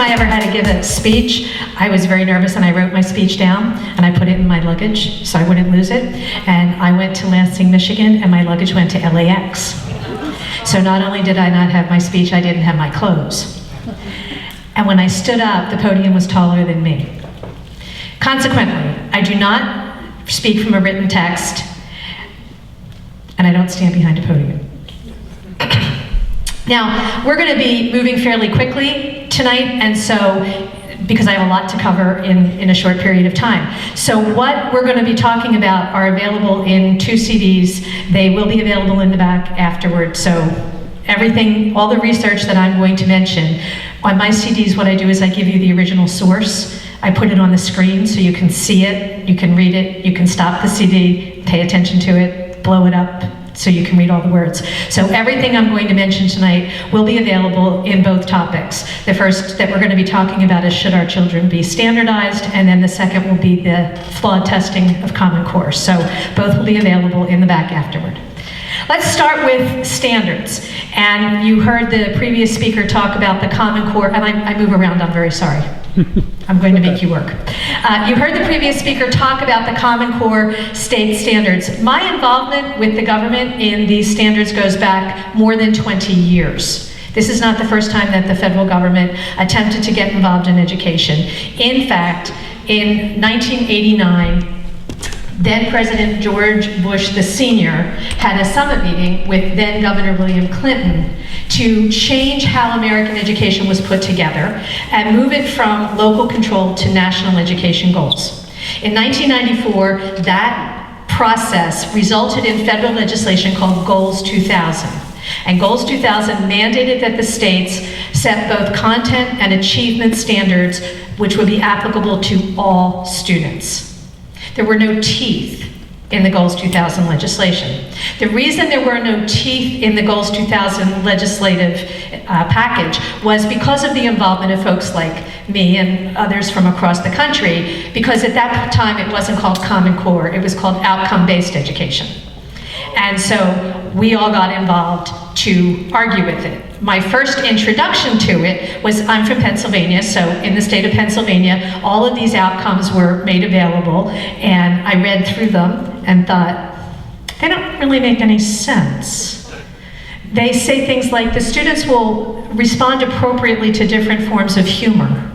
I ever had to give a speech, I was very nervous and I wrote my speech down and I put it in my luggage so I wouldn't lose it. And I went to Lansing, Michigan, and my luggage went to LAX. So not only did I not have my speech, I didn't have my clothes. And when I stood up, the podium was taller than me. Consequently, I do not speak from a written text, and I don't stand behind a podium. Now, we're going to be moving fairly quickly tonight, and so, because I have a lot to cover in a short period of time. So what we're going to be talking about are available in 2 CDs. They will be available in the back afterward. So everything, all the research that I'm going to mention, on my CDs, what I do is I give you the original source. I put it on the screen so you can see it, you can read it, you can stop the CD, pay attention to it, blow it up, so you can read all the words. So everything I'm going to mention tonight will be available in both topics. The first that we're going to be talking about is should our children be standardized, and then the second will be the flawed testing of Common Core. So both will be available in the back afterward. Let's start with standards. And you heard the previous speaker talk about the Common Core, and I move around, I'm very sorry. I'm going to make you work. You heard the previous speaker talk about the Common Core state standards. My involvement with the government in these standards goes back more than 20 years. This is not the first time that the federal government attempted to get involved in education. In fact, in 1989, then President George Bush the Senior had a summit meeting with then Governor William Clinton to change how American education was put together and move it from local control to national education goals. In 1994, that process resulted in federal legislation called Goals 2000. And Goals 2000 mandated that the states set both content and achievement standards which would be applicable to all students. There were no teeth in the Goals 2000 legislation. The reason there were no teeth in the Goals 2000 legislative package was because of the involvement of folks like me and others from across the country, because at that time it wasn't called Common Core, it was called outcome-based education. And so we all got involved to argue with it. My first introduction to it was, I'm from Pennsylvania, so in the state of Pennsylvania, all of these outcomes were made available, and I read through them and thought, they don't really make any sense. They say things like, the students will respond appropriately to different forms of humor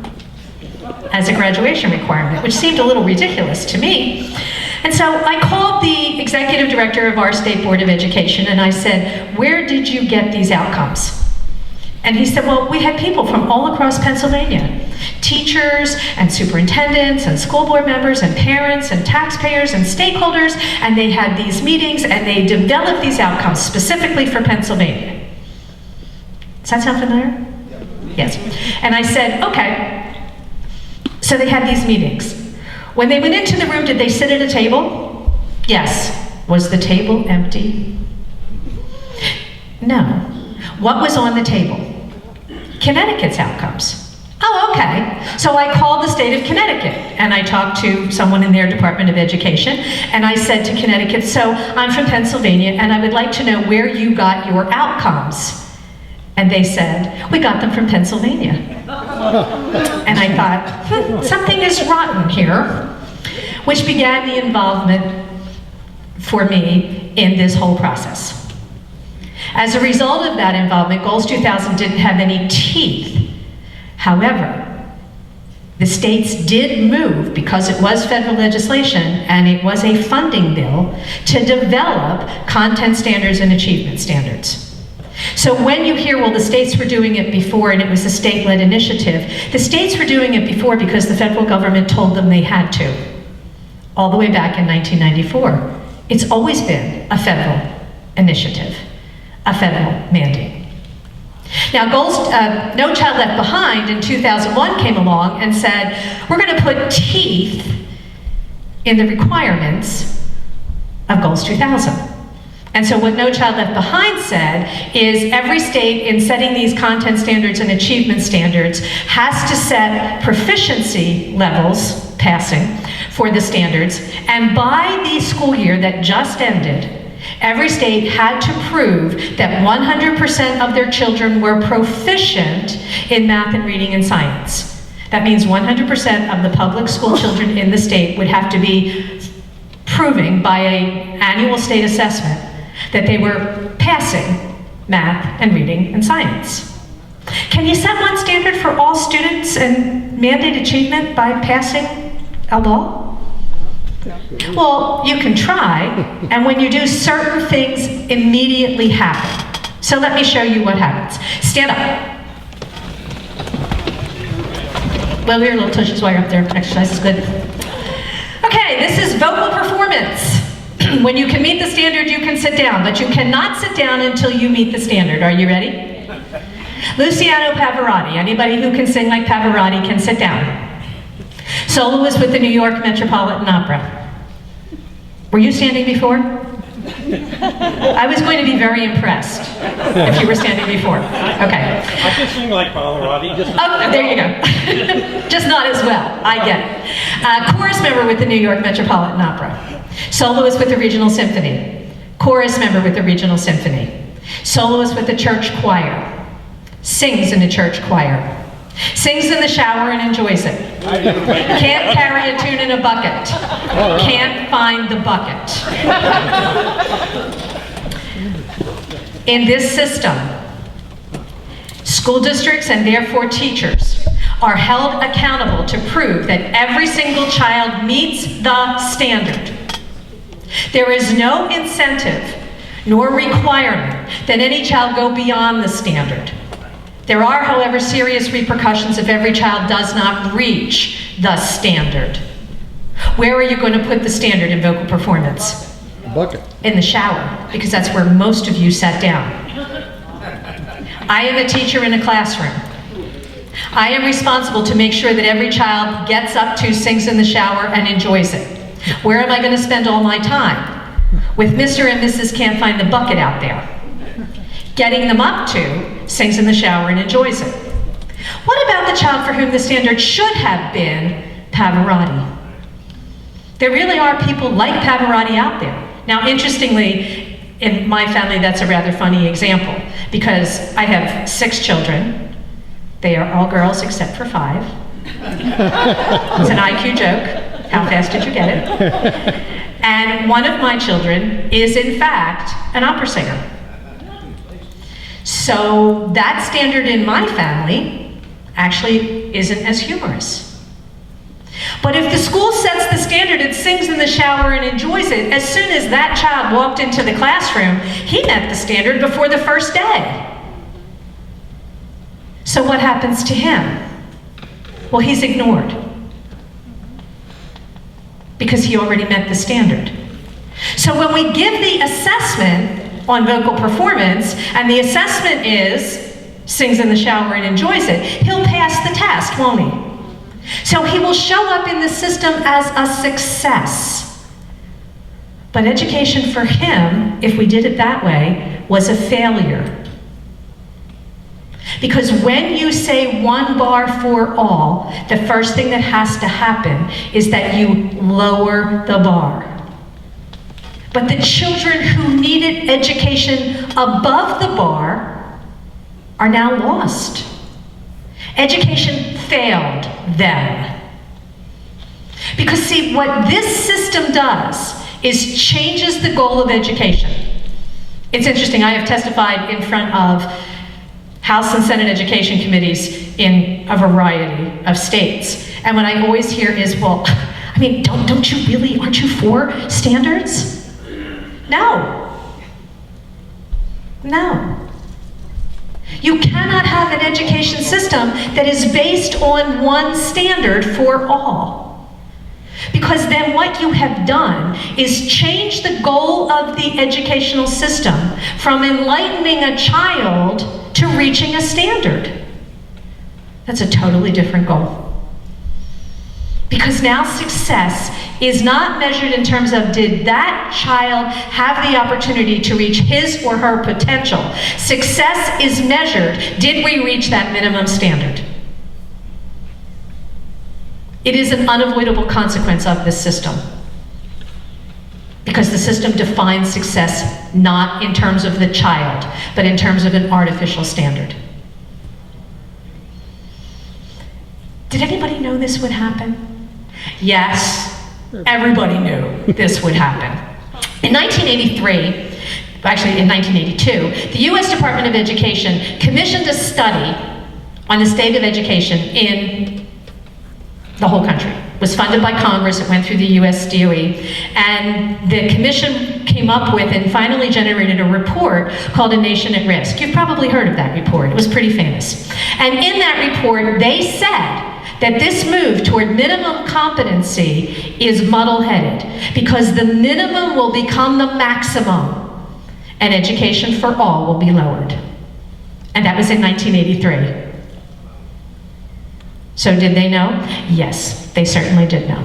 as a graduation requirement, which seemed a little ridiculous to me. And so I called the executive director of our state board of education and I said, where did you get these outcomes? And he said, well, we had people from all across Pennsylvania, teachers and superintendents and school board members and parents and taxpayers and stakeholders, and they had these meetings and they developed these outcomes specifically for Pennsylvania. Does that sound familiar? Yes. And I said, okay. So they had these meetings. When they went into the room, did they sit at a table? Yes. Was the table empty? No. What was on the table? Connecticut's outcomes. Oh, okay. So I called the state of Connecticut and I talked to someone in their Department of Education and I said to Connecticut, so I'm from Pennsylvania and I would like to know where you got your outcomes. And they said, we got them from Pennsylvania. And I thought, something is rotten here, which began the involvement for me in this whole process. As a result of that involvement, Goals 2000 didn't have any teeth. However, the states did move, because it was federal legislation and it was a funding bill, to develop content standards and achievement standards. So when you hear, well, the states were doing it before and it was a state-led initiative, the states were doing it before because the federal government told them they had to, all the way back in 1994. It's always been a federal initiative, a federal mandate. Now, No Child Left Behind in 2001 came along and said, we're going to put teeth in the requirements of Goals 2000. And so what No Child Left Behind said is every state in setting these content standards and achievement standards has to set proficiency levels, passing, for the standards, and by the school year that just ended, every state had to prove that 100% of their children were proficient in math and reading and science. That means 100% of the public school children in the state would have to be proving by an annual state assessment that they were passing math and reading and science. Can you set one standard for all students and mandate achievement by passing a law? Well, you can try, and when you do, certain things immediately happen. So let me show you what happens. Stand up. Well, your little tushes while you're up there. Exercise is good. Okay, this is vocal performance. When you can meet the standard, you can sit down, but you cannot sit down until you meet the standard. Are you ready? Luciano Pavarotti. Anybody who can sing like Pavarotti can sit down. Soloist with the New York Metropolitan Opera. Were you standing before? I was going to be very impressed if you were standing before. Okay. I can sing like Pavarotti. Oh, there you go. Just not as well. I get it. Chorus member with the New York Metropolitan Opera. Soloist with the Regional Symphony. Chorus member with the Regional Symphony. Soloist with the church choir. Sings in the church choir. Sings in the shower and enjoys it. Can't carry a tune in a bucket. Can't find the bucket. In this system, school districts and therefore teachers are held accountable to prove that every single child meets the standard. There is no incentive nor requirement that any child go beyond the standard. There are, however, serious repercussions if every child does not reach the standard. Where are you going to put the standard in vocal performance? Bucket. In the shower, because that's where most of you sat down. I am a teacher in a classroom. I am responsible to make sure that every child gets up to, sings in the shower, and enjoys it. Where am I going to spend all my time? With Mr. and Mrs. Can't Find the Bucket out there. Getting them up to, sings in the shower and enjoys it. What about the child for whom the standard should have been Pavarotti? There really are people like Pavarotti out there. Now, interestingly, in my family, that's a rather funny example because I have 6 children. They are all girls except for 5. It's an IQ joke. How fast did you get it? And one of my children is, in fact, an opera singer. So that standard in my family actually isn't as humorous. But if the school sets the standard and sings in the shower and enjoys it, as soon as that child walked into the classroom, he met the standard before the first day. So what happens to him? Well, he's ignored because he already met the standard. So when we give the assessment on vocal performance, and the assessment is sings in the shower and enjoys it, he'll pass the test, won't he? So he will show up in the system as a success. But education for him, if we did it that way, was a failure. Because when you say one bar for all, the first thing that has to happen is that you lower the bar. But the children who needed education above the bar are now lost. Education failed them. Because see, what this system does is changes the goal of education. It's interesting, I have testified in front of House and Senate education committees in a variety of states. And what I always hear is, well, I mean, don't you really, aren't you for standards? No. No. You cannot have an education system that is based on one standard for all. Because then what you have done is change the goal of the educational system from enlightening a child to reaching a standard. That's a totally different goal. Because now success is not measured in terms of did that child have the opportunity to reach his or her potential. Success is measured, did we reach that minimum standard? It is an unavoidable consequence of this system. because the system defines success not in terms of the child, but in terms of an artificial standard. Did anybody know this would happen? Yes, everybody knew this would happen. In 1983, actually in 1982, the US Department of Education commissioned a study on the state of education in the whole country. It was funded by Congress, it went through the US DOE, and the commission came up with and finally generated a report called A Nation at Risk. You've probably heard of that report, it was pretty famous. And in that report, they said that this move toward minimum competency is muddle-headed because the minimum will become the maximum and education for all will be lowered. And that was in 1983. So did they know? Yes, they certainly did know.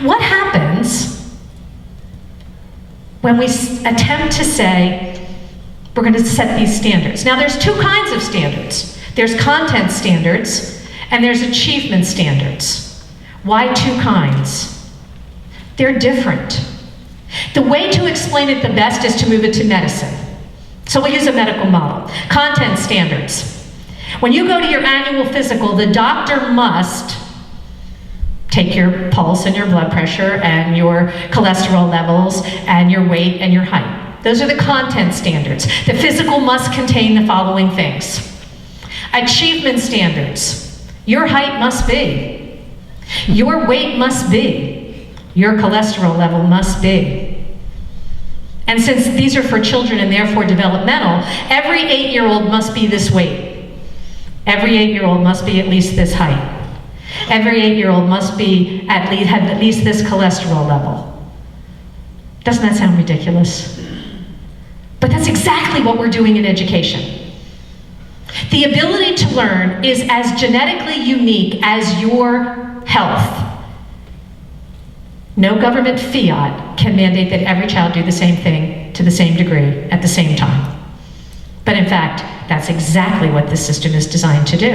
What happens when we attempt to say, we're going to set these standards? Now there's two kinds of standards. There's content standards and there's achievement standards. Why two kinds? They're different. The way to explain it the best is to move it to medicine. So we'll use a medical model. Content standards. When you go to your annual physical, the doctor must take your pulse and your blood pressure and your cholesterol levels and your weight and your height. Those are the content standards. The physical must contain the following things. Achievement standards. Your height must be. Your weight must be. Your cholesterol level must be. And since these are for children and therefore developmental, every 8-year-old must be this weight. Every 8-year-old must be at least this height. Every 8-year-old must be have at least this cholesterol level. Doesn't that sound ridiculous? But that's exactly what we're doing in education. The ability to learn is as genetically unique as your health. No government fiat can mandate that every child do the same thing to the same degree at the same time. But in fact, that's exactly what this system is designed to do.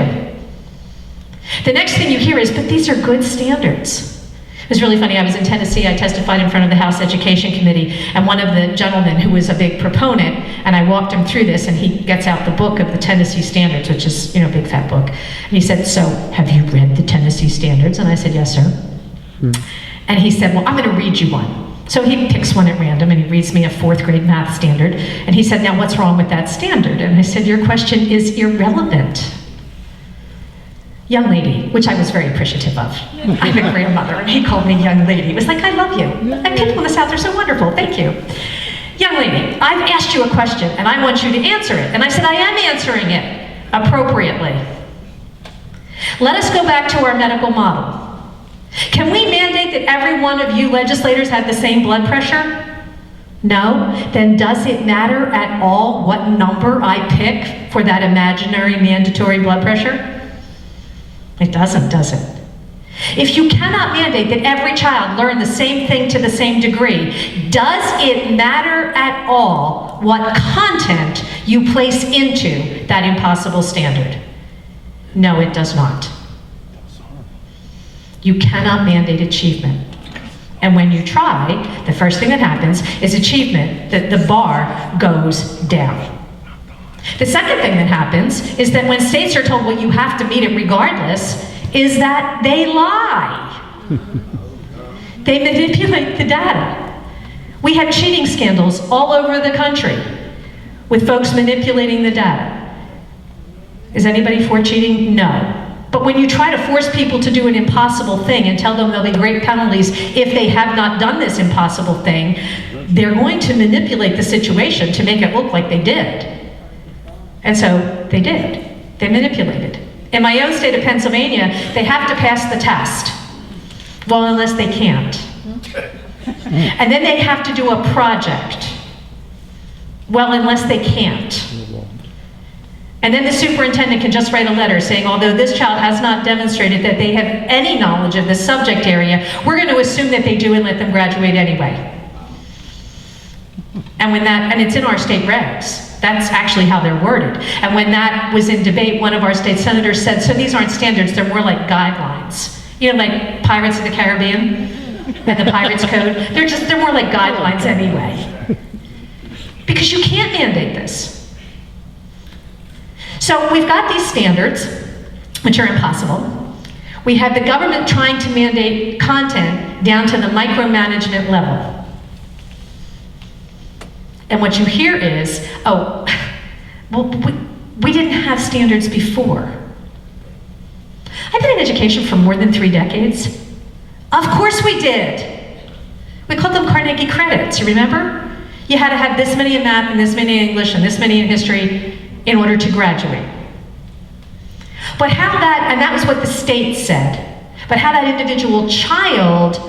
The next thing you hear is, but these are good standards. It was really funny, I was in Tennessee, I testified in front of the House Education Committee, and one of the gentlemen who was a big proponent, and I walked him through this, and he gets out the book of the Tennessee Standards, which is, a big fat book. And he said, so, have you read the Tennessee Standards? And I said, yes, sir. And he said, well, I'm going to read you one. So he picks one at random and he reads me a 4th grade math standard. And he said, now what's wrong with that standard? And I said, your question is irrelevant. Young lady, which I was very appreciative of. I'm a grandmother and he called me young lady. It was like, I love you. And people in the South are so wonderful, thank you. Young lady, I've asked you a question and I want you to answer it. And I said, I am answering it appropriately. Let us go back to our medical model. Can we mandate that every one of you legislators have the same blood pressure? No? Then does it matter at all what number I pick for that imaginary mandatory blood pressure? It doesn't, does it? If you cannot mandate that every child learn the same thing to the same degree, does it matter at all what content you place into that impossible standard? No, it does not. You cannot mandate achievement. And when you try, the first thing that happens is achievement, the bar goes down. The second thing that happens is that when states are told, well, you have to meet it regardless, is that they lie. They manipulate the data. We have cheating scandals all over the country with folks manipulating the data. Is anybody for cheating? No. But when you try to force people to do an impossible thing and tell them there'll be great penalties if they have not done this impossible thing, they're going to manipulate the situation to make it look like they did. And so they did. They manipulated. In my own state of Pennsylvania, they have to pass the test. Well, unless they can't. And then they have to do a project. Well, unless they can't. And then the superintendent can just write a letter saying, although this child has not demonstrated that they have any knowledge of this subject area, we're going to assume that they do and let them graduate anyway. And it's in our state regs. That's actually how they're worded. And when that was in debate, one of our state senators said, so these aren't standards, they're more like guidelines. You know, like Pirates of the Caribbean and the Pirates Code. They're more like guidelines anyway. Because you can't mandate this. So we've got these standards, which are impossible. We have the government trying to mandate content down to the micromanagement level. And what you hear is, oh, well, we didn't have standards before. I've been in education for more than 3 decades. Of course we did. We called them Carnegie credits, you remember? You had to have this many in math and this many in English and this many in history in order to graduate. But how that, and that was what the state said, but how that individual child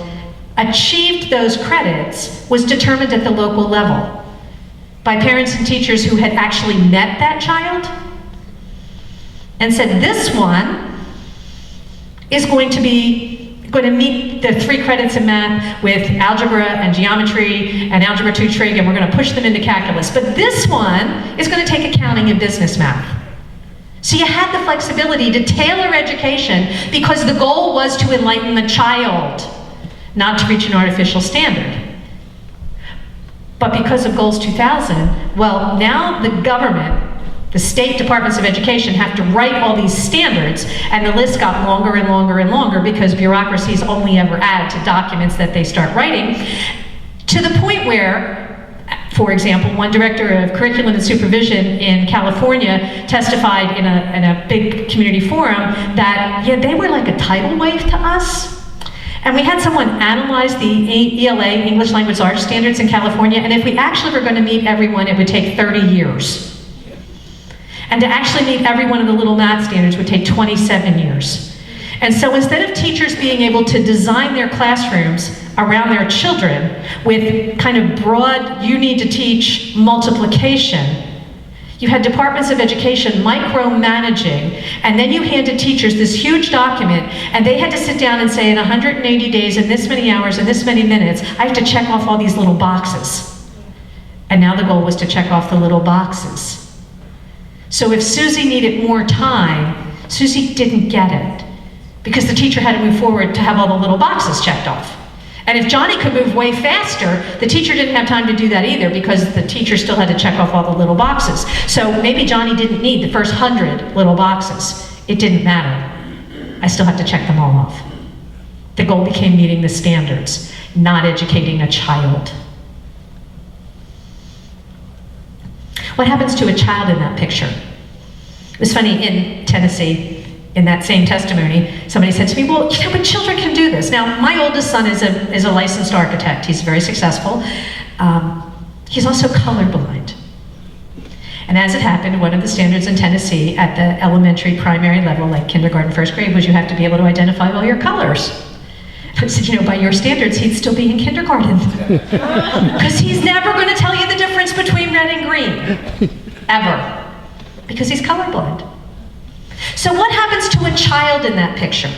achieved those credits was determined at the local level by parents and teachers who had actually met that child and said, this one is going to meet the 3 credits in math with algebra and geometry and algebra 2 trig, and we're going to push them into calculus. But this one is going to take accounting and business math. So you had the flexibility to tailor education because the goal was to enlighten the child, not to reach an artificial standard. But because of Goals 2000, well, now the government, the state departments of education have to write all these standards, and the list got longer and longer and longer because bureaucracies only ever add to documents that they start writing, to the point where, for example, one director of curriculum and supervision in California testified in a big community forum that, yeah, they were like a tidal wave to us. And we had someone analyze the ELA, English Language Arts standards in California, and if we actually were going to meet everyone, it would take 30 years. And to actually meet every one of the little math standards would take 27 years. And so instead of teachers being able to design their classrooms around their children with kind of broad, you need to teach multiplication, you had departments of education micromanaging, and then you handed teachers this huge document, and they had to sit down and say, in 180 days, in this many hours, in this many minutes, I have to check off all these little boxes. And now the goal was to check off the little boxes. So if Susie needed more time, Susie didn't get it because the teacher had to move forward to have all the little boxes checked off. And if Johnny could move way faster, the teacher didn't have time to do that either because the teacher still had to check off all the little boxes. So maybe Johnny didn't need the first 100 little boxes. It didn't matter. I still have to check them all off. The goal became meeting the standards, not educating a child. What happens to a child in that picture? It was funny, in Tennessee, in that same testimony, somebody said to me, well, you know, but children can do this. Now, my oldest son is a licensed architect. He's very successful. He's also colorblind. And as it happened, one of the standards in Tennessee at the elementary, primary level, like kindergarten, first grade, was you have to be able to identify all your colors. I said, you know, by your standards, he'd still be in kindergarten. Because he's never going to tell you the difference between red and green. Ever. Because he's colorblind. So what happens to a child in that picture?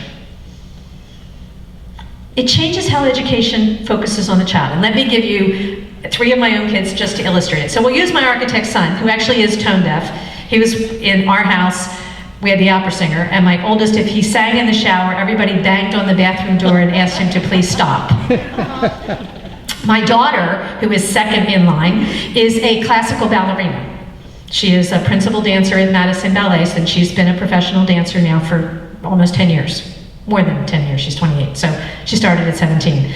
It changes how education focuses on the child. And let me give you 3 of my own kids just to illustrate it. So we'll use my architect's son, who actually is tone deaf. He was in our house. We had the opera singer, and my oldest, if he sang in the shower, everybody banged on the bathroom door and asked him to please stop. My daughter, who is second in line, is a classical ballerina. She is a principal dancer at Madison Ballets, and she's been a professional dancer now for almost 10 years. More than 10 years, she's 28, so she started at 17.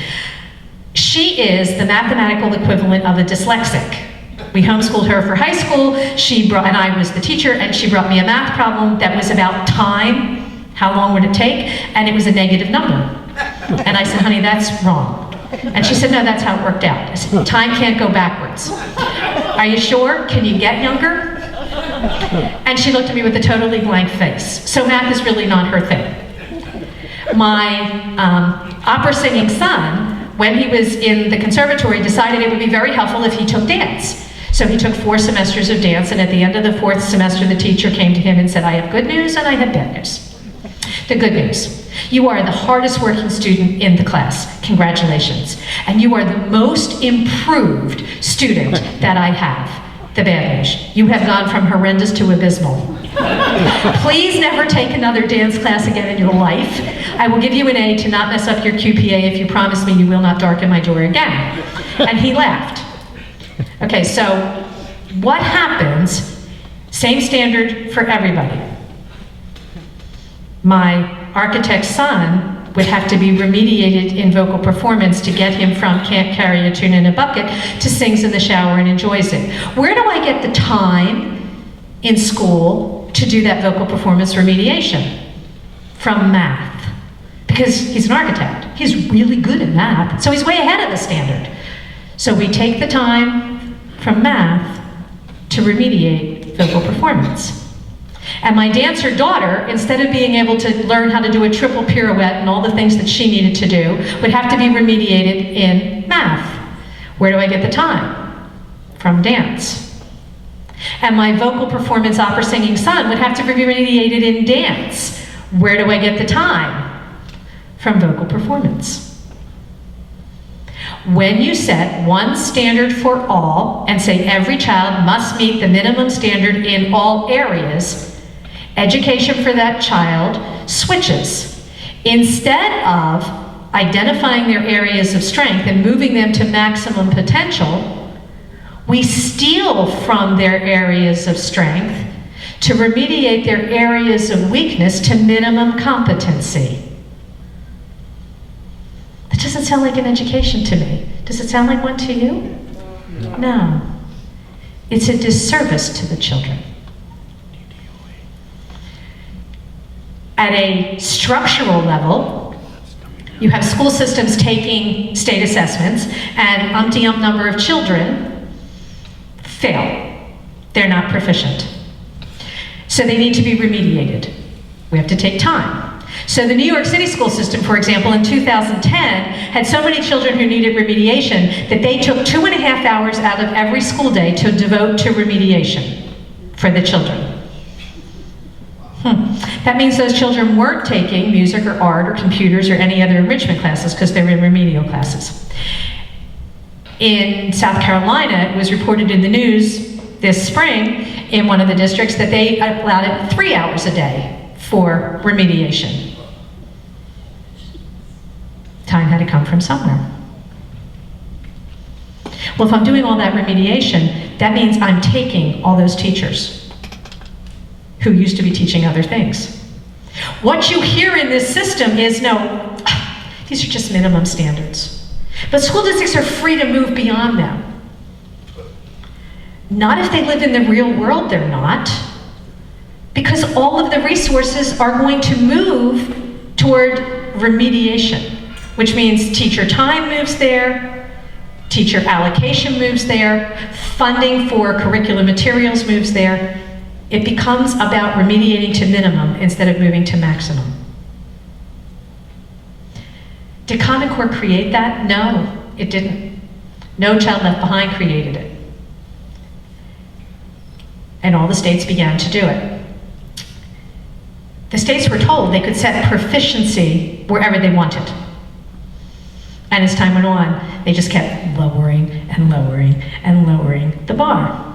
She is the mathematical equivalent of a dyslexic. We homeschooled her for high school, and I was the teacher, and she brought me a math problem that was about time, how long would it take, and it was a negative number. And I said, honey, that's wrong. And she said, no, that's how it worked out. I said, time can't go backwards. Are you sure? Can you get younger? And she looked at me with a totally blank face. So math is really not her thing. My opera singing son, when he was in the conservatory, decided it would be very helpful if he took dance. So he took 4 semesters of dance, and at the end of the 4th semester, the teacher came to him and said, I have good news and I have bad news. The good news, you are the hardest working student in the class. Congratulations. And you are the most improved student that I have. the bad news. You have gone from horrendous to abysmal. Please never take another dance class again in your life. I will give you an A to not mess up your QPA if you promise me you will not darken my door again. And he laughed. Okay, so what happens, same standard for everybody. My architect's son would have to be remediated in vocal performance to get him from can't carry a tune in a bucket to sings in the shower and enjoys it. Where do I get the time in school to do that vocal performance remediation? From math. Because he's an architect. He's really good at math, so he's way ahead of the standard. So we take the time from math to remediate vocal performance. And my dancer daughter, instead of being able to learn how to do a triple pirouette and all the things that she needed to do, would have to be remediated in math. Where do I get the time? From dance. And my vocal performance opera singing son would have to be remediated in dance. Where do I get the time? From vocal performance. When you set one standard for all and say every child must meet the minimum standard in all areas, education for that child switches. Instead of identifying their areas of strength and moving them to maximum potential, we steal from their areas of strength to remediate their areas of weakness to minimum competency. That doesn't sound like an education to me. Does it sound like one to you? No. It's a disservice to the children. At a structural level, you have school systems taking state assessments, and umpty-ump number of children fail. They're not proficient. So they need to be remediated. We have to take time. So the New York City school system, for example, in 2010, had so many children who needed remediation that they took 2.5 hours out of every school day to devote to remediation for the children. That means those children weren't taking music or art or computers or any other enrichment classes because they were in remedial classes. In South Carolina, it was reported in the news this spring in one of the districts that they allowed it 3 hours a day for remediation. Time had to come from somewhere. Well, if I'm doing all that remediation, that means I'm taking all those teachers who used to be teaching other things. What you hear in this system is, no, these are just minimum standards. But school districts are free to move beyond them. Not if they live in the real world, they're not. Because all of the resources are going to move toward remediation, which means teacher time moves there, teacher allocation moves there, funding for curriculum materials moves there. It becomes about remediating to minimum instead of moving to maximum. Did Common Core create that? No, it didn't. No Child Left Behind created it. And all the states began to do it. The states were told they could set proficiency wherever they wanted. And as time went on, they just kept lowering and lowering and lowering the bar.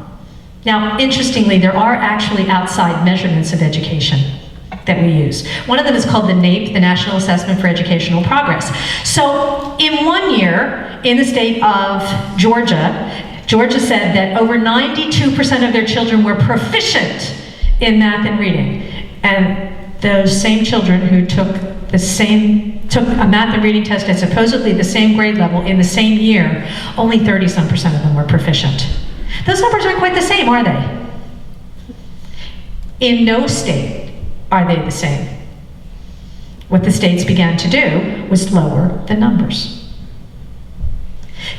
Now, interestingly, there are actually outside measurements of education that we use. One of them is called the NAEP, the National Assessment for Educational Progress. So, in 1 year, in the state of Georgia, Georgia said that over 92% of their children were proficient in math and reading. And those same children who took a math and reading test at supposedly the same grade level in the same year, only 30-some% of them were proficient. Those numbers aren't quite the same, are they? In no state are they the same. What the states began to do was lower the numbers.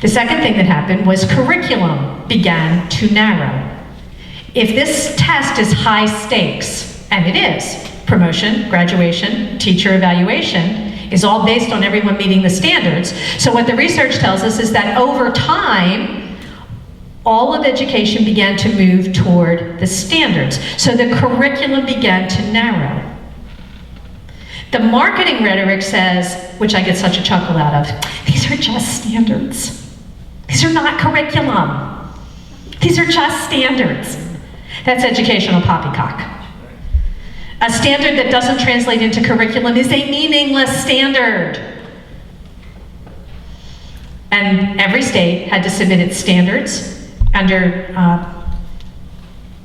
The second thing that happened was curriculum began to narrow. If this test is high stakes, and it is, promotion, graduation, teacher evaluation, is all based on everyone meeting the standards. So what the research tells us is that over time, all of education began to move toward the standards. So the curriculum began to narrow. The marketing rhetoric says, which I get such a chuckle out of, these are just standards. These are not curriculum. These are just standards. That's educational poppycock. A standard that doesn't translate into curriculum is a meaningless standard. And every state had to submit its standards under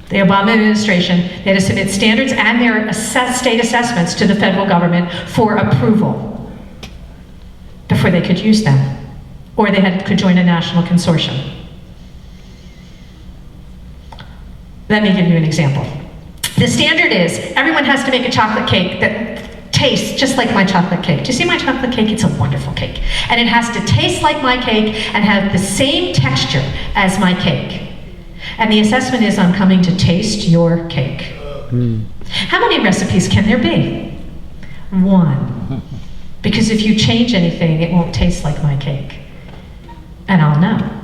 the Obama administration. They had to submit standards and their state assessments to the federal government for approval before they could use them, or they could join a national consortium. Let me give you an example. The standard is everyone has to make a chocolate cake that tastes just like my chocolate cake. Do you see my chocolate cake? It's a wonderful cake. And it has to taste like my cake and have the same texture as my cake. And the assessment is I'm coming to taste your cake. How many recipes can there be? One. Because if you change anything, it won't taste like my cake. And I'll know.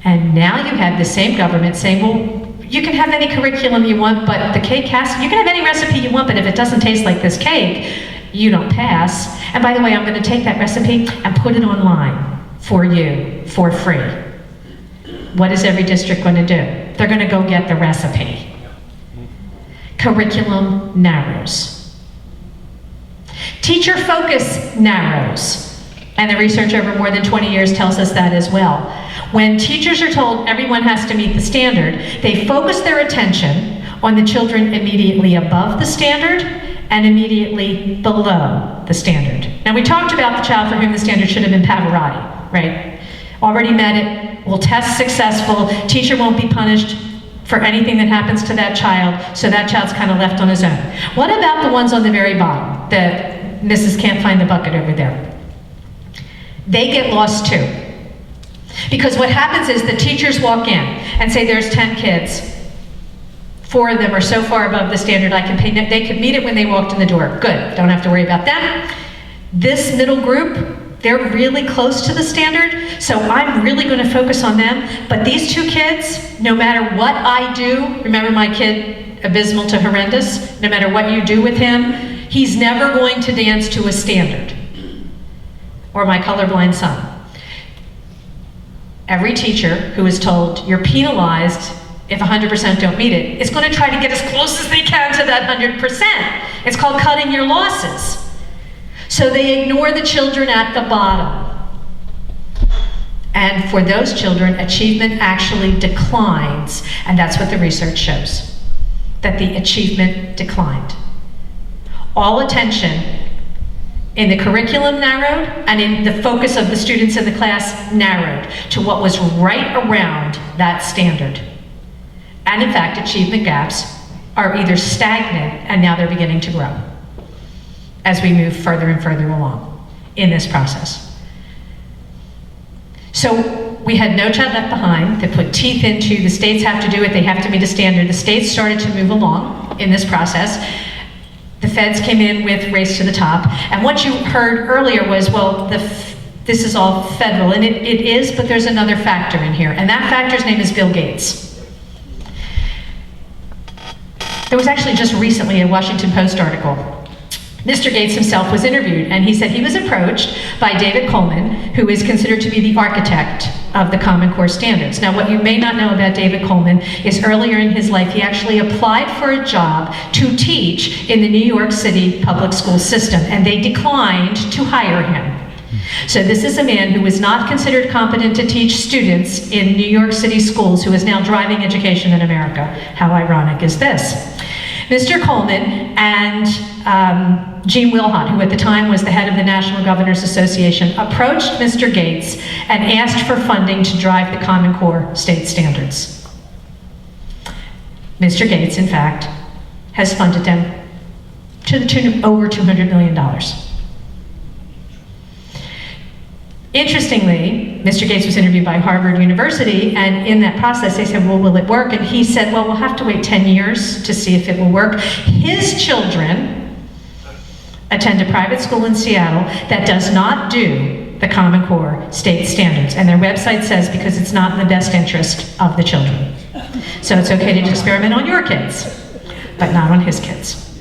And now you have the same government saying, well, you can have any curriculum you want, but the cake you can have any recipe you want, but if it doesn't taste like this cake, you don't pass. And by the way, I'm going to take that recipe and put it online for you for free. What is every district going to do? They're going to go get the recipe. Curriculum narrows. Teacher focus narrows. And the research over more than 20 years tells us that as well. When teachers are told everyone has to meet the standard, they focus their attention on the children immediately above the standard and immediately below the standard. Now, we talked about the child for whom the standard should have been Pavarotti, right? Already met it, will test successful, teacher won't be punished for anything that happens to that child, so that child's kind of left on his own. What about the ones on the very bottom that Mrs. can't find the bucket over there? They get lost too. Because what happens is the teachers walk in and say there's 10 kids. 4 of them are so far above the standard I can pay, they could meet it when they walked in the door. Good, don't have to worry about them. This middle group, they're really close to the standard, so I'm really going to focus on them. But these 2 kids, no matter what I do, remember my kid, abysmal to horrendous, no matter what you do with him, he's never going to dance to a standard. Or my colorblind son. Every teacher who is told you're penalized if 100% don't meet it is going to try to get as close as they can to that 100%. It's called cutting your losses. So they ignore the children at the bottom. And for those children, achievement actually declines. And that's what the research shows, that the achievement declined. All attention in the curriculum narrowed, and in the focus of the students in the class narrowed to what was right around that standard. And in fact, achievement gaps are either stagnant and now they're beginning to grow as we move further and further along in this process. So we had No Child Left Behind that put teeth into the states have to do it, they have to meet a standard. The states started to move along in this process. The feds came in with Race to the Top, and what you heard earlier was, well, this is all federal, and it is, but there's another factor in here, and that factor's name is Bill Gates. There was actually just recently a Washington Post article. Mr. Gates himself was interviewed, and he said he was approached by David Coleman, who is considered to be the architect of the Common Core standards. Now, what you may not know about David Coleman is earlier in his life, he actually applied for a job to teach in the New York City public school system, and they declined to hire him. So this is a man who was not considered competent to teach students in New York City schools, who is now driving education in America. How ironic is this? Mr. Coleman and Gene Wilhott, who at the time was the head of the National Governors Association, approached Mr. Gates and asked for funding to drive the Common Core state standards. Mr. Gates, in fact, has funded them to the tune of over $200 million. Interestingly, Mr. Gates was interviewed by Harvard University, and in that process they said, well, will it work? And he said, well, we'll have to wait 10 years to see if it will work. His children attend a private school in Seattle that does not do the Common Core state standards, and their website says because it's not in the best interest of the children. So it's okay to experiment on your kids, but not on his kids.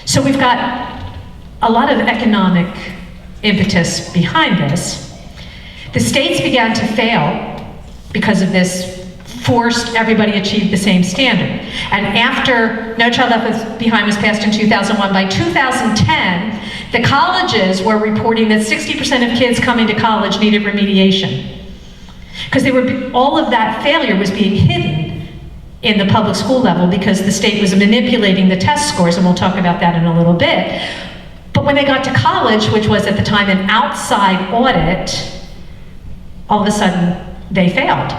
So we've got a lot of economic impetus behind this. The states began to fail because of this forced everybody achieve the same standard. And after No Child Left Behind was passed in 2001, by 2010, the colleges were reporting that 60% of kids coming to college needed remediation. Because all of that failure was being hidden in the public school level because the state was manipulating the test scores, and we'll talk about that in a little bit. But when they got to college, which was at the time an outside audit, all of a sudden they failed,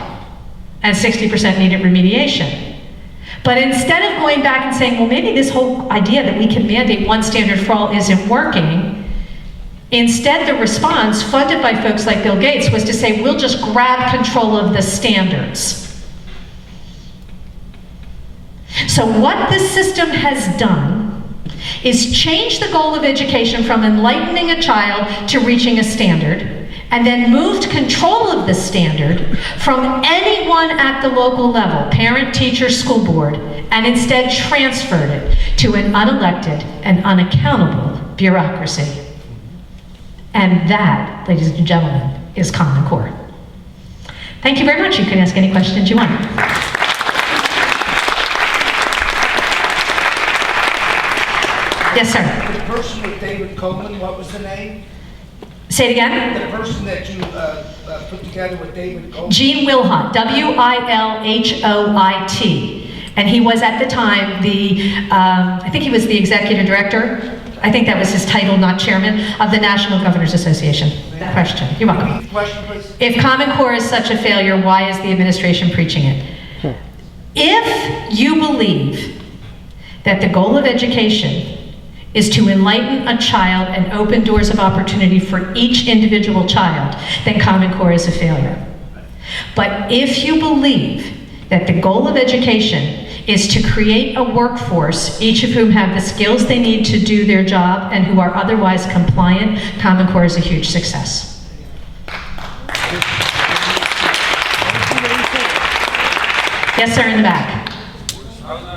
and 60% needed remediation. But instead of going back and saying, well, maybe this whole idea that we can mandate one standard for all isn't working, instead the response, funded by folks like Bill Gates, was to say, we'll just grab control of the standards. So what this system has done is change the goal of education from enlightening a child to reaching a standard, and then moved control of the standard from anyone at the local level, parent, teacher, school board, and instead transferred it to an unelected and unaccountable bureaucracy. And that, ladies and gentlemen, is Common Core. Thank you very much. You can ask any questions you want. Yes, sir. The person with David Coleman, what was the name? Say it again. The person that you put together with David Coleman? Gene Wilhott, Wilhoit. And he was at the time I think he was the executive director. I think that was his title, not chairman, of the National Governors Association. Question. You're welcome. Question, please. If Common Core is such a failure, why is the administration preaching it? If you believe that the goal of education is to enlighten a child and open doors of opportunity for each individual child, then Common Core is a failure. But if you believe that the goal of education is to create a workforce, each of whom have the skills they need to do their job and who are otherwise compliant, Common Core is a huge success. Yes, sir, in the back. I was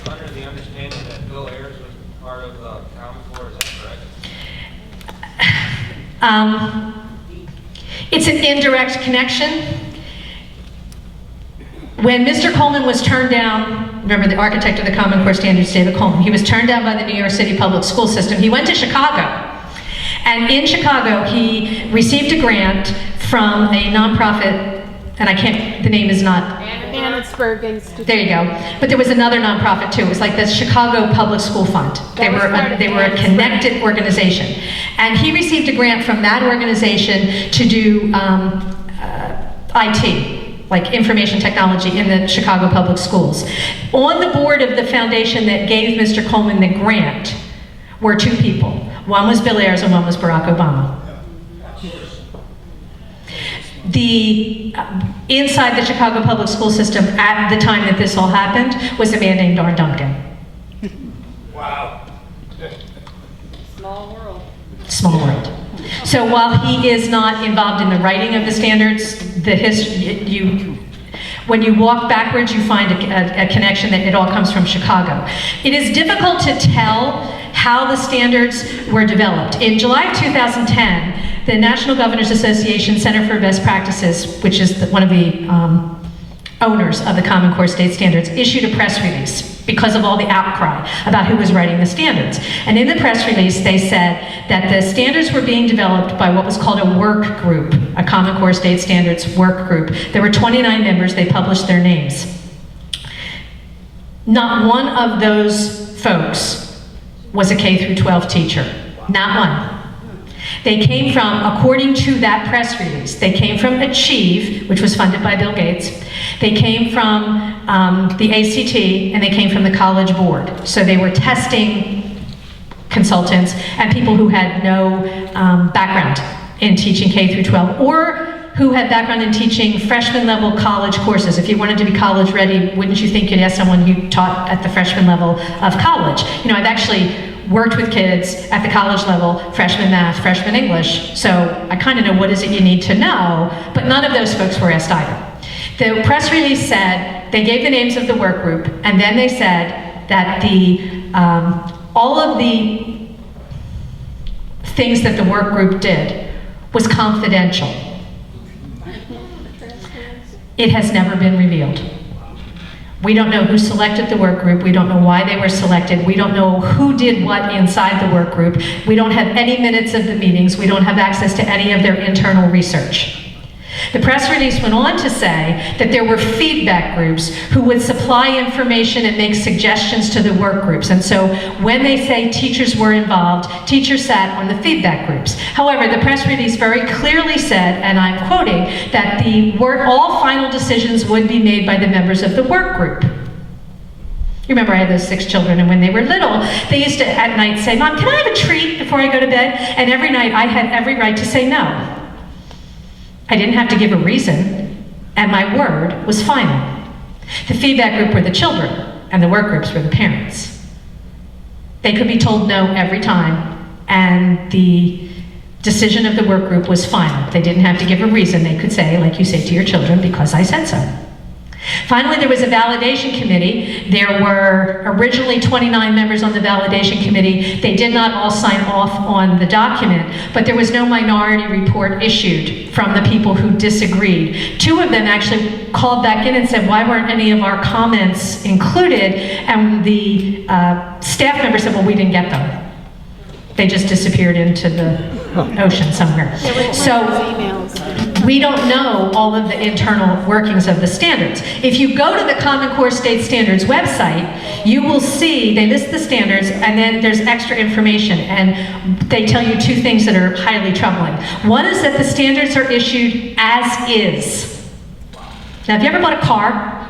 under the understanding that Bill Ayers was part of Common Core, is that correct? It's an indirect connection. When Mr. Coleman was turned down, remember the architect of the Common Core standards, David Coleman, he was turned down by the New York City public school system. He went to Chicago. And in Chicago, he received a grant from a nonprofit, and the name is not. Annisburg Institute. There you go. But there was another nonprofit too. It was like the Chicago Public School Fund. They were a connected organization. And he received a grant from that organization to do IT, like information technology in the Chicago Public Schools. On the board of the foundation that gave Mr. Coleman the grant were two people. One was Bill Ayers and one was Barack Obama. Inside the Chicago public school system at the time that this all happened was a man named Darn Duncan. Wow. Small world. Small world. So while he is not involved in the writing of the standards, when you walk backwards, you find a connection that it all comes from Chicago. It is difficult to tell how the standards were developed. In July of 2010, the National Governors Association Center for Best Practices, which is one of the owners of the Common Core State Standards, issued a press release because of all the outcry about who was writing the standards. And in the press release, they said that the standards were being developed by what was called a work group, a Common Core State Standards work group. There were 29 members, they published their names. Not one of those folks was a K through 12 teacher, not one. They came from, according to that press release, they came from Achieve, which was funded by Bill Gates. They came from the ACT, and they came from the College Board. So they were testing consultants and people who had no background in teaching K through 12, or who had background in teaching freshman level college courses. If you wanted to be college ready, wouldn't you think you'd ask someone who taught at the freshman level of college? You know, I've actually worked with kids at the college level, freshman math, freshman English, so I kind of know what is it you need to know, but none of those folks were asked either. The press release said, they gave the names of the work group, and then they said that all of the things that the work group did was confidential. It has never been revealed. We don't know who selected the work group. We don't know why they were selected. We don't know who did what inside the work group. We don't have any minutes of the meetings. We don't have access to any of their internal research. The press release went on to say that there were feedback groups who would supply information and make suggestions to the work groups. And so when they say teachers were involved, teachers sat on the feedback groups. However, the press release very clearly said, and I'm quoting, that all final decisions would be made by the members of the work group. You remember I had those 6 children, and when they were little, they used to at night say, "Mom, can I have a treat before I go to bed?" And every night I had every right to say no. I didn't have to give a reason, and my word was final. The feedback group were the children, and the work groups were the parents. They could be told no every time, and the decision of the work group was final. They didn't have to give a reason. They could say, like you say to your children, "Because I said so." Finally, there was a validation committee. There were originally 29 members on the validation committee. They did not all sign off on the document, but there was no minority report issued from the people who disagreed. 2 of them actually called back in and said, "Why weren't any of our comments included?" And the staff member said, "Well, we didn't get them. They just disappeared into the ocean somewhere." So we don't know all of the internal workings of the standards. If you go to the Common Core State Standards website, you will see they list the standards, and then there's extra information, and they tell you 2 things that are highly troubling. One is that the standards are issued as is. Now, have you ever bought a car?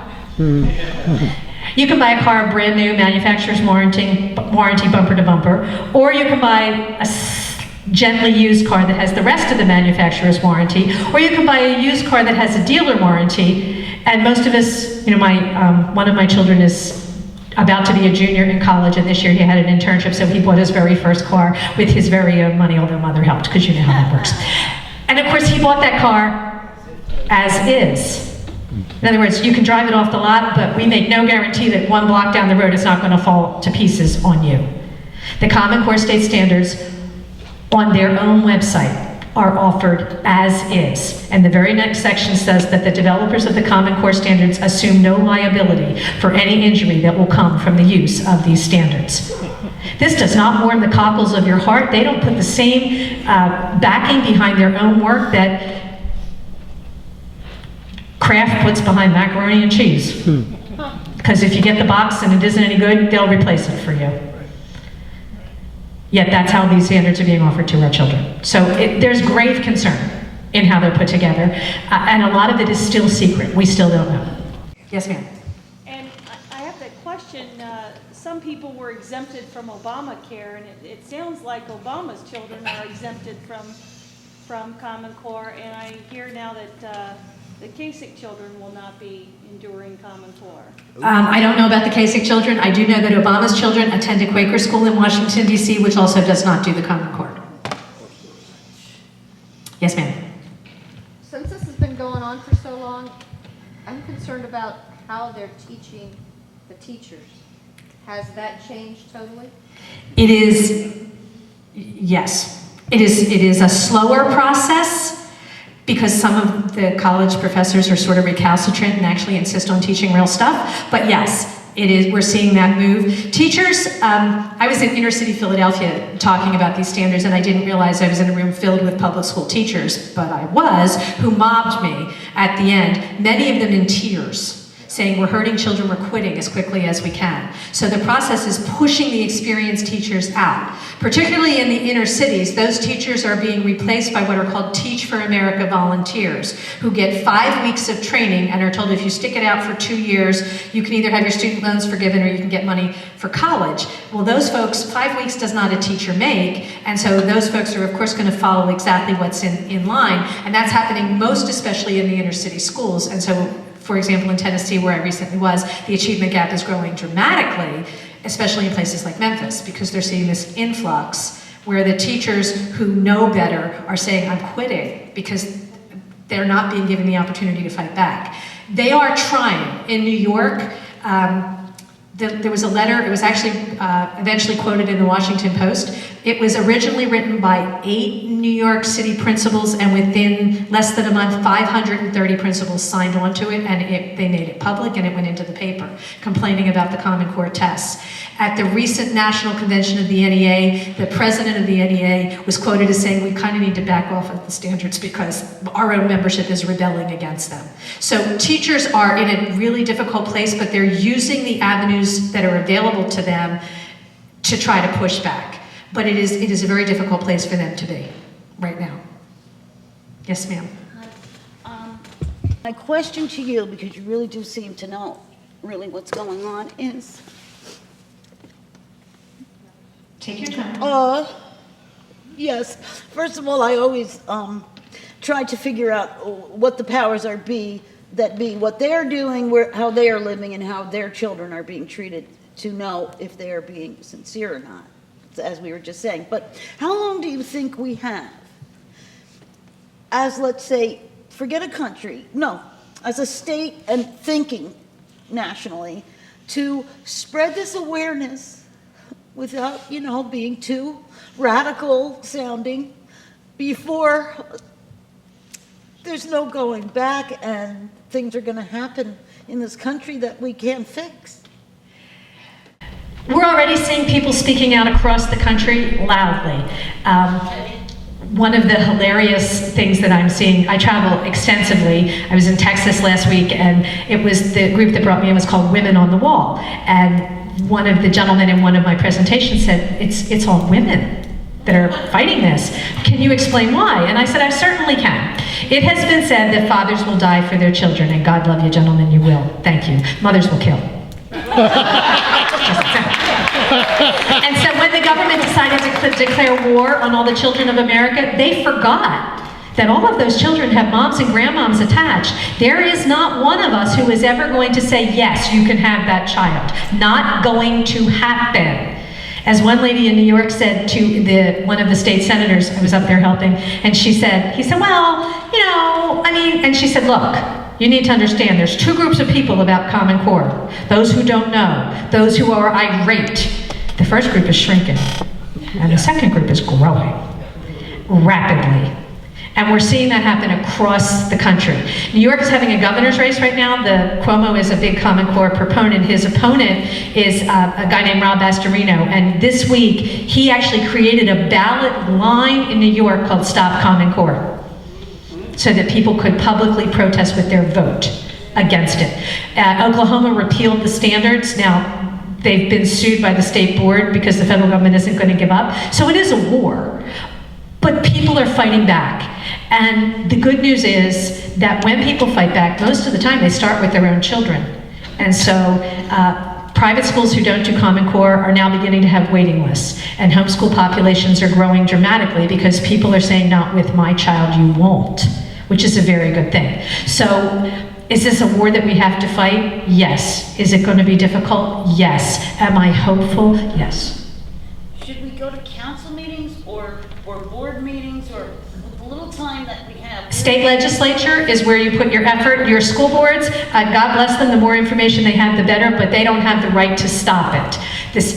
You can buy a car brand new, manufacturer's warranty bumper to bumper, or you can buy a gently used car that has the rest of the manufacturer's warranty, or you can buy a used car that has a dealer warranty. And most of us, you know, one of my children is about to be a junior in college, and this year he had an internship, so he bought his very first car with his very own money, although mother helped, because you know how that works. And of course, he bought that car as is. In other words, you can drive it off the lot, but we make no guarantee that 1 block down the road it's not going to fall to pieces on you. The Common Core State Standards on their own website are offered as is. And the very next section says that the developers of the Common Core Standards assume no liability for any injury that will come from the use of these standards. This does not warm the cockles of your heart. They don't put the same backing behind their own work that Kraft puts behind macaroni and cheese. Because if you get the box and it isn't any good, they'll replace it for you. Yet that's how these standards are being offered to our children. So there's grave concern in how they're put together, and a lot of it is still secret. We still don't know. Yes, ma'am. And I have that question. Some people were exempted from Obamacare, and it sounds like Obama's children are exempted from Common Core, and I hear now that the Kasich children will not be enduring Common Core. I don't know about the Kasich children. I do know that Obama's children attend a Quaker school in Washington, D.C., which also does not do the Common Core. Yes, ma'am. Since this has been going on for so long, I'm concerned about how they're teaching the teachers. Has that changed totally? It is, yes. It is a slower process, because some of the college professors are sort of recalcitrant and actually insist on teaching real stuff. But yes, it is. We're seeing that move. Teachers, I was in inner city Philadelphia talking about these standards, and I didn't realize I was in a room filled with public school teachers, but I was, who mobbed me at the end, many of them in tears, saying we're hurting children, we're quitting as quickly as we can. So the process is pushing the experienced teachers out. Particularly in the inner cities, those teachers are being replaced by what are called Teach for America volunteers, who get 5 weeks of training and are told if you stick it out for 2 years, you can either have your student loans forgiven or you can get money for college. Well, those folks, 5 weeks does not a teacher make, and so those folks are of course going to follow exactly what's in line, and that's happening most especially in the inner city schools. And so, for example, in Tennessee, where I recently was, the achievement gap is growing dramatically, especially in places like Memphis, because they're seeing this influx where the teachers who know better are saying, I'm quitting, because they're not being given the opportunity to fight back. They are trying. In New York, There was a letter, it was actually eventually quoted in the Washington Post. It was originally written by 8 New York City principals, and within less than a month, 530 principals signed on to it, and they made it public, and it went into the paper, complaining about the Common Core tests. At the recent National Convention of the NEA, the president of the NEA was quoted as saying, we kind of need to back off of the standards because our own membership is rebelling against them. So teachers are in a really difficult place, but they're using the avenues that are available to them to try to push back. But it is a very difficult place for them to be right now. Yes, ma'am. My question to you, because you really do seem to know really what's going on, is Take your time. yes, first of all, I always try to figure out what the powers are what they're doing, how they are living, and how their children are being treated, to know if they are being sincere or not, as we were just saying. But how long do you think we have, as, let's say, forget a country, no, as a state and thinking nationally, to spread this awareness without, being too radical sounding, before there's no going back and things are going to happen in this country that we can't fix? We're already seeing people speaking out across the country loudly. One of the hilarious things that I'm seeing, I travel extensively. I was in Texas last week, and it was the group that brought me in was called Women on the Wall. And one of the gentlemen in one of my presentations said, it's all women that are fighting this. Can you explain why? And I said, I certainly can. It has been said that fathers will die for their children, and God love you, gentlemen, you will. Thank you. Mothers will kill. And so when the government decided to declare war on all the children of America, they forgot that all of those children have moms and grandmoms attached. There is not one of us who is ever going to say, yes, you can have that child. Not going to happen. As one lady in New York said to one of the state senators, I was up there helping, and he said, well, and she said, look, you need to understand there's 2 groups of people about Common Core. Those who don't know, those who are irate. The first group is shrinking, and the second group is growing rapidly. And we're seeing that happen across the country. New York is having a governor's race right now. Cuomo is a big Common Core proponent. His opponent is a guy named Rob Astorino. And this week, he actually created a ballot line in New York called Stop Common Core, so that people could publicly protest with their vote against it. Oklahoma repealed the standards. Now, they've been sued by the state board because the federal government isn't going to give up. So it is a war. But people are fighting back. And the good news is that when people fight back, most of the time they start with their own children. And so private schools who don't do Common Core are now beginning to have waiting lists. And homeschool populations are growing dramatically because people are saying, not with my child, you won't, which is a very good thing. So is this a war that we have to fight? Yes. Is it going to be difficult? Yes. Am I hopeful? Yes. Should we go to council meetings or board meetings, or with the little time that we have? State legislature is where you put your effort. Your school boards, God bless them, the more information they have, the better, but they don't have the right to stop it.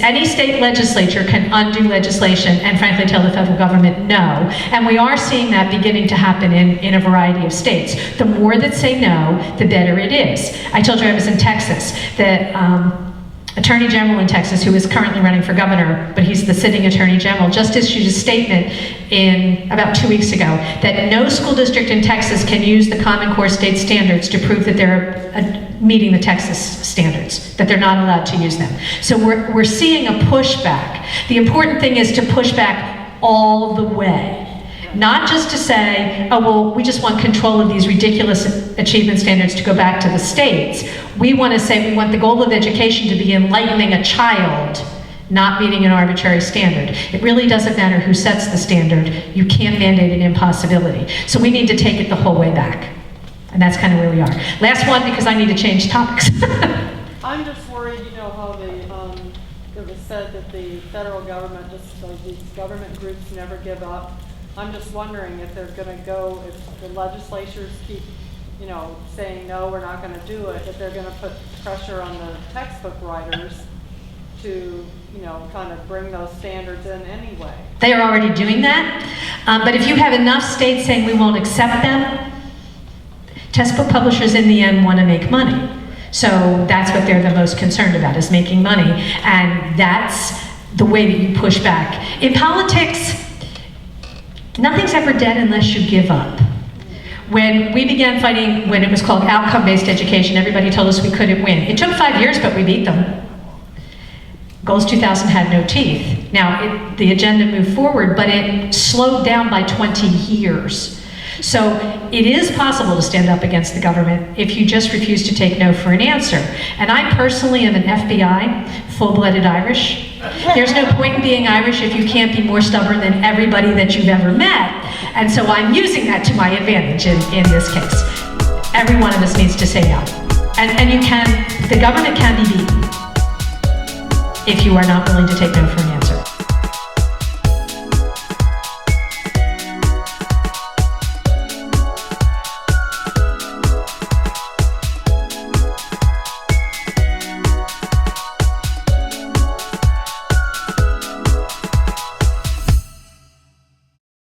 Any state legislature can undo legislation and frankly tell the federal government no. And we are seeing that beginning to happen in a variety of states. The more that say no, the better it is. I told you I was in Texas. The Attorney General in Texas, who is currently running for governor, but he's the sitting Attorney General, just issued a statement about 2 weeks ago that no school district in Texas can use the Common Core state standards to prove that they're meeting the Texas standards, that they're not allowed to use them. So we're seeing a pushback. The important thing is to push back all the way. Not just to say, oh, well, we just want control of these ridiculous achievement standards to go back to the states. We want to say we want the goal of education to be enlightening a child, not meeting an arbitrary standard. It really doesn't matter who sets the standard. You can't mandate an impossibility. So we need to take it the whole way back. And that's kind of where we are. Last one, because I need to change topics. I'm just worried, how it was said that the federal government, these government groups never give up. I'm just wondering if they're going to if the legislatures keep saying, no, we're not gonna do it, that they're gonna put pressure on the textbook writers to, kind of bring those standards in anyway. They are already doing that, but if you have enough states saying we won't accept them, textbook publishers in the end want to make money. So that's what they're the most concerned about, is making money, and that's the way that you push back. In politics, nothing's ever dead unless you give up. When we began fighting, when it was called outcome-based education, everybody told us we couldn't win. It took 5 years, but we beat them. Goals 2000 had no teeth. Now, the agenda moved forward, but it slowed down by 20 years. So it is possible to stand up against the government if you just refuse to take no for an answer. And I personally am an FBI, full-blooded Irish. There's no point in being Irish if you can't be more stubborn than everybody that you've ever met. And so I'm using that to my advantage in this case. Every one of us needs to say no. And the government can be beaten if you are not willing to take no for an answer.